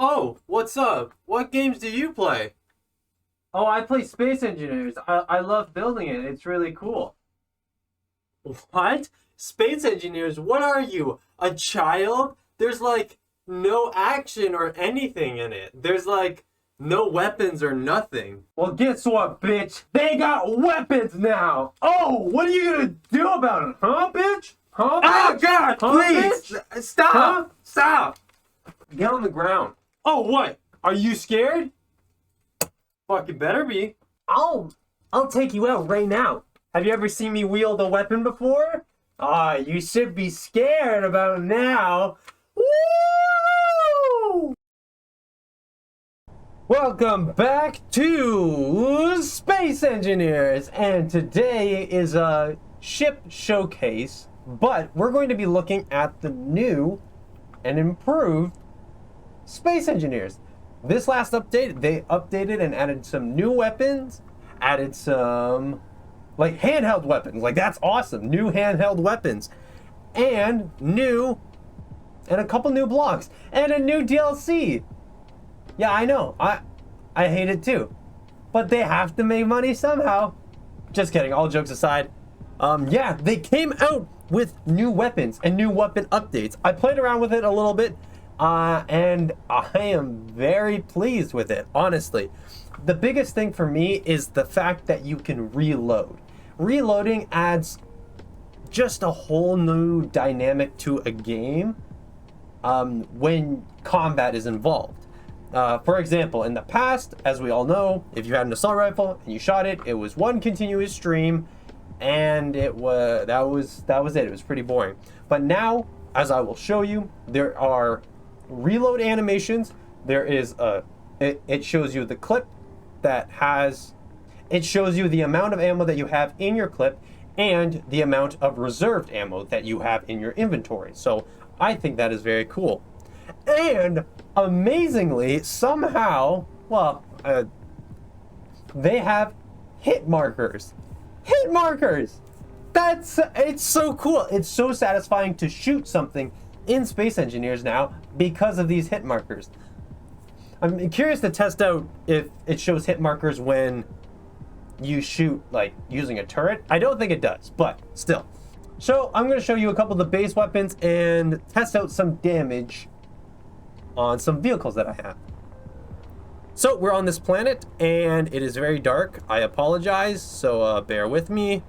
Oh, what's up? What games do you play? Oh, I play Space Engineers. I love building it. It's really cool. What? Space Engineers? What are you? A child? There's like no action or anything in it. There's like no weapons or nothing. Well, guess what, bitch? They got weapons now. Oh, what are you gonna do about it, huh, bitch? Huh, Oh bitch? God, Huh, please! bitch? Stop! Huh? Stop! Get on the ground. Oh, what? Are you scared? Fucking better be. I'll take you out right now. Have you ever seen me wield a weapon before? Ah, you should be scared about it now. Woo! Welcome back to Space Engineers, and today is a ship showcase, but we're going to be looking at the new and improved Space Engineers. This last update, they updated and added some new weapons, added some like handheld weapons. Like, that's awesome. New handheld weapons. And a couple new blocks. And a new DLC. Yeah, I know. I hate it too. But they have to make money somehow. Just kidding, all jokes aside. Yeah, they came out with new weapons and new weapon updates. I played around with it a little bit. And I am very pleased with it, honestly. The biggest thing for me is the fact that you can reload. Reloading adds just a whole new dynamic to a game when combat is involved. For example, in the past, as we all know, if you had an assault rifle and you shot it, it was one continuous stream, and that was it. It was pretty boring. But now, as I will show you, there are reload animations. There is it shows you the clip that has, it shows you the amount of ammo that you have in your clip and the amount of reserved ammo that you have in your inventory. So I think that is very cool. And amazingly, somehow, they have hit markers. Hit markers! It's so cool. It's so satisfying to shoot something in Space Engineers now because of these hit markers. I'm curious to test out if it shows hit markers when you shoot, like, using a turret. I don't think it does, but still. So I'm going to show you a couple of the base weapons and test out some damage on some vehicles that I have. So we're on this planet and it is very dark. I apologize, so bear with me.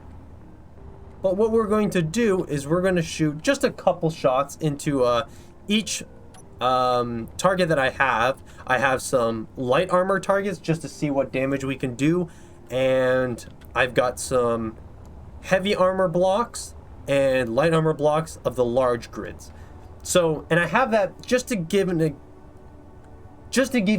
But what we're going to do is we're going to shoot just a couple shots into each target that I have. I have some light armor targets just to see what damage we can do. And I've got some heavy armor blocks and light armor blocks of the large grids. So, and I have that just to give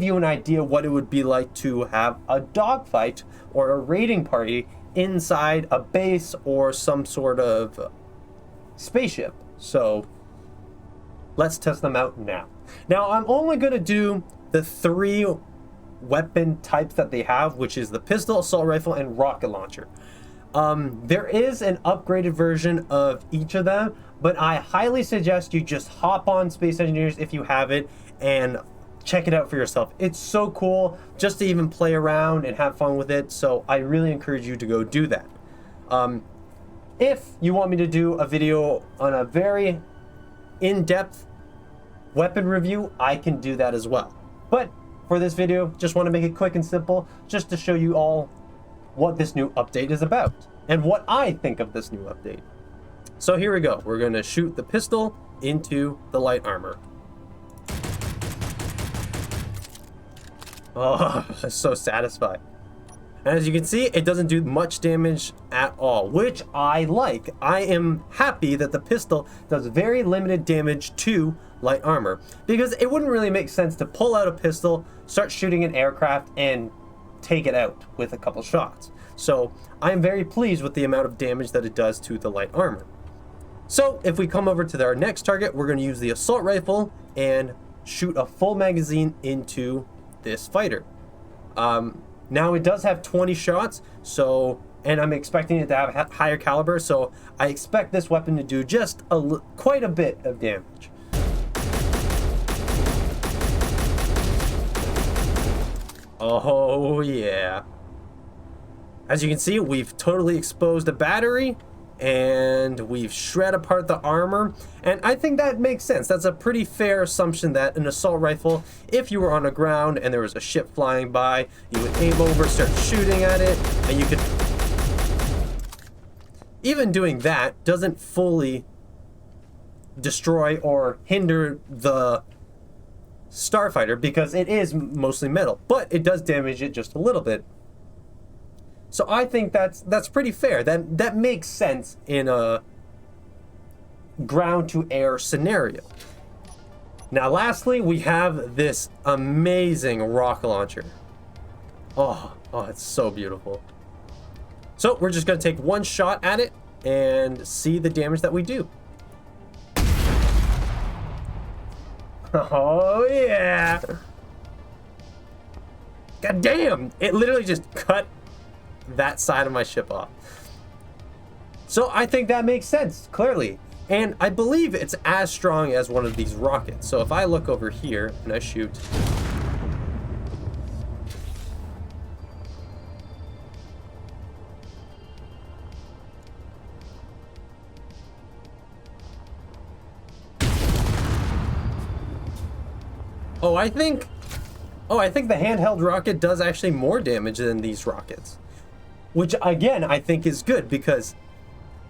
you an idea what it would be like to have a dogfight or a raiding party inside a base or some sort of spaceship. So let's test them out now. Now I'm only going to do the 3 weapon types that they have, which is the pistol, assault rifle, and rocket launcher. There is an upgraded version of each of them, but I highly suggest you just hop on Space Engineers if you have it and check it out for yourself. It's so cool just to even play around and have fun with it. So I really encourage you to go do that. If you want me to do a video on a very in-depth weapon review, I can do that as well. But for this video, just want to make it quick and simple, just to show you all what this new update is about and what I think of this new update. So here we go. We're going to shoot the pistol into the light armor. Oh, that's so satisfying. And as you can see, it doesn't do much damage at all, which I like. I am happy that the pistol does very limited damage to light armor, because it wouldn't really make sense to pull out a pistol, start shooting an aircraft, and take it out with a couple shots. So I'm very pleased with the amount of damage that it does to the light armor. So if we come over to our next target, we're going to use the assault rifle and shoot a full magazine into this fighter. Now it does have 20 shots, so, and I'm expecting it to have higher caliber, so I expect this weapon to do just quite a bit of damage. Oh, yeah. As you can see, we've totally exposed the battery, and we've shred apart the armor, and I think that makes sense. That's a pretty fair assumption that an assault rifle, if you were on the ground and there was a ship flying by, you would aim over, start shooting at it, and you could... Even doing that doesn't fully destroy or hinder the starfighter because it is mostly metal, but it does damage it just a little bit. So I think that's pretty fair. That makes sense in a ground to air scenario. Now lastly, we have this amazing rocket launcher. Oh, it's so beautiful. So we're just gonna take one shot at it and see the damage that we do. Oh yeah. God damn, it literally just cut that side of my ship off. So I think that makes sense, clearly. And I believe it's as strong as one of these rockets. So if I look over here and I shoot. I think the handheld rocket does actually more damage than these rockets. Which, again, I think is good because...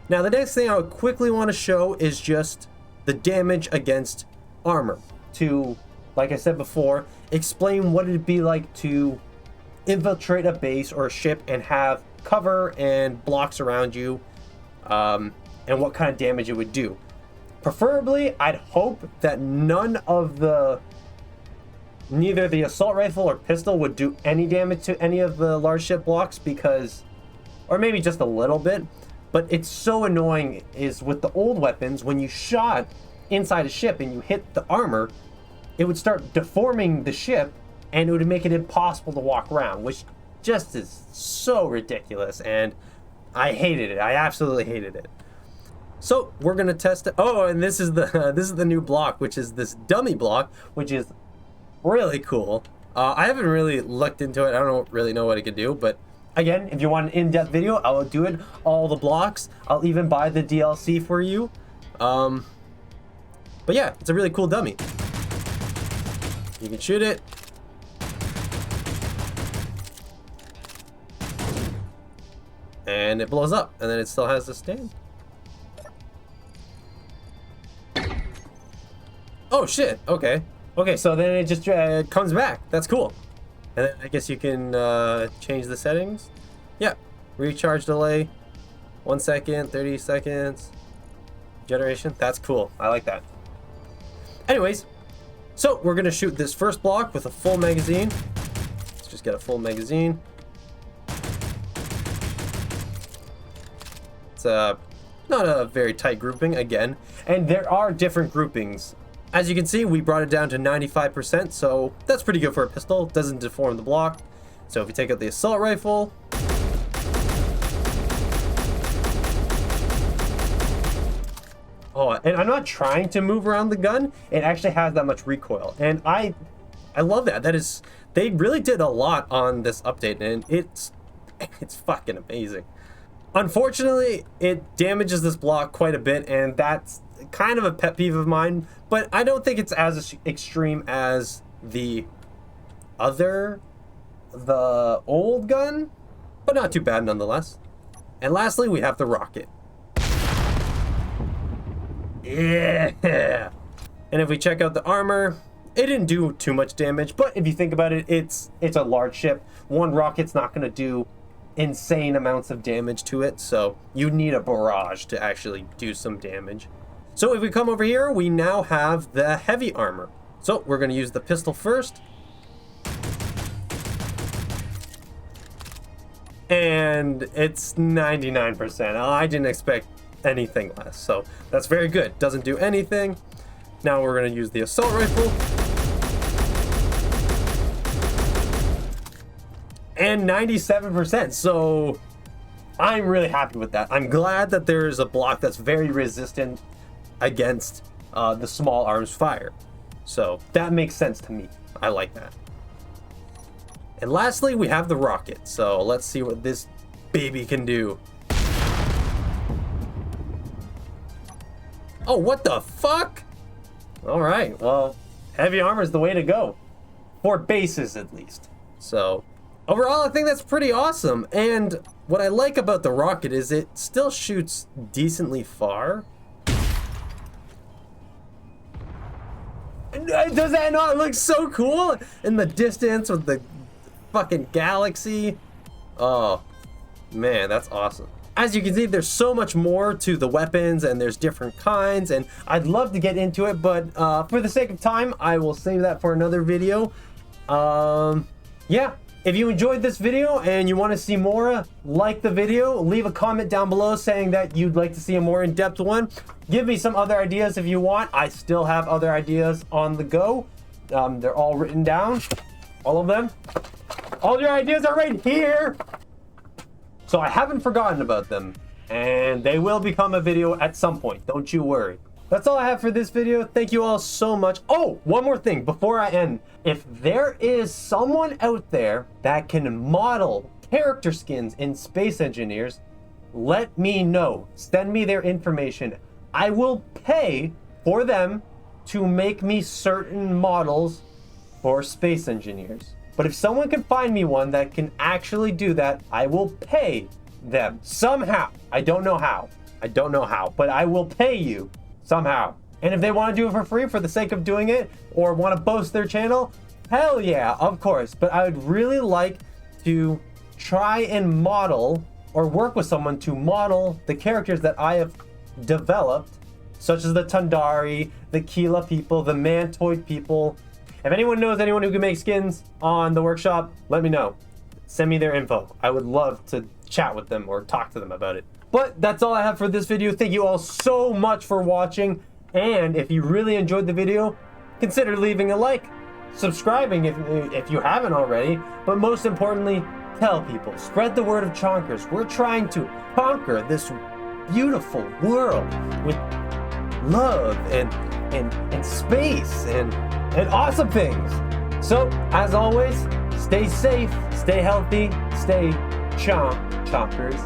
Now, the next thing I would quickly want to show is just the damage against armor. To, like I said before, explain what it'd be like to infiltrate a base or a ship and have cover and blocks around you, and what kind of damage it would do. Preferably, I'd hope that neither the assault rifle or pistol would do any damage to any of the large ship blocks because... Or maybe just a little bit. But it's so annoying is with the old weapons, when you shot inside a ship and you hit the armor, it would start deforming the ship and it would make it impossible to walk around, which just is so ridiculous. And I hated it. I absolutely hated it. So we're going to test it. Oh, and this is the new block, which is this dummy block, which is really cool. I haven't really looked into it. I don't really know what it can do, but again, if you want an in-depth video, I will do it. All the blocks. I'll even buy the DLC for you. But yeah, it's a really cool dummy. You can shoot it. And it blows up, and then it still has the stand. Oh shit, okay. Okay, so then it just comes back. That's cool. And then I guess you can change the settings. Yeah, recharge delay, 1 second, 30 seconds, generation. That's cool. I like that. Anyways, so we're gonna shoot this first block with a full magazine. Let's just get a full magazine. It's not a very tight grouping again, and there are different groupings. As you can see, we brought it down to 95%, so that's pretty good for a pistol. Doesn't deform the block. So if you take out the assault rifle, and I'm not trying to move around the gun. It actually has that much recoil, and I love that. They really did a lot on this update, and it's fucking amazing. Unfortunately, it damages this block quite a bit, and that's kind of a pet peeve of mine, but I don't think it's as extreme as the old gun, but not too bad nonetheless. And lastly, we have the rocket. Yeah. And if we check out the armor, it didn't do too much damage, but if you think about it, it's a large ship. One rocket's not going to do insane amounts of damage to it, so you need a barrage to actually do some damage. So if we come over here, we now have the heavy armor. So we're going to use the pistol first. And it's 99%. I didn't expect anything less, so that's very good. Doesn't do anything. Now we're going to use the assault rifle. And 97%, so I'm really happy with that. I'm glad that there's a block that's very resistant against the small arms fire. So that makes sense to me. I like that. And lastly, we have the rocket. So let's see what this baby can do. Oh, what the fuck? All right, well, heavy armor is the way to go. For bases, at least. So, overall, I think that's pretty awesome. And what I like about the rocket is it still shoots decently far. Does that not look so cool? In the distance with the fucking galaxy. Oh, man, that's awesome. As you can see, there's so much more to the weapons, and there's different kinds, and I'd love to get into it, but for the sake of time, I will save that for another video. Yeah, if you enjoyed this video and you want to see more, like the video, leave a comment down below saying that you'd like to see a more in-depth one. Give me some other ideas if you want. I still have other ideas on the go. They're all written down, all of them. All your ideas are right here. So I haven't forgotten about them, and they will become a video at some point. Don't you worry. That's all I have for this video. Thank you all so much. Oh, one more thing before I end. If there is someone out there that can model character skins in Space Engineers, let me know. Send me their information. I will pay for them to make me certain models for Space Engineers. But if someone can find me one that can actually do that, I will pay them somehow. I don't know how. But I will pay you somehow. And if they want to do it for free for the sake of doing it, or want to boast their channel, hell yeah, of course. But I would really like to try and model or work with someone to model the characters that I have developed, such as the Tundari, the Keela people, the Mantoid people. If anyone knows anyone who can make skins on the workshop, let me know. Send me their info. I would love to chat with them or talk to them about it. But that's all I have for this video. Thank you all so much for watching. And if you really enjoyed the video, consider leaving a like, subscribing if you haven't already. But most importantly, tell people. Spread the word of Chonkers. We're trying to conquer this beautiful world with love and space and awesome things. So, as always, stay safe, stay healthy, stay chonkers.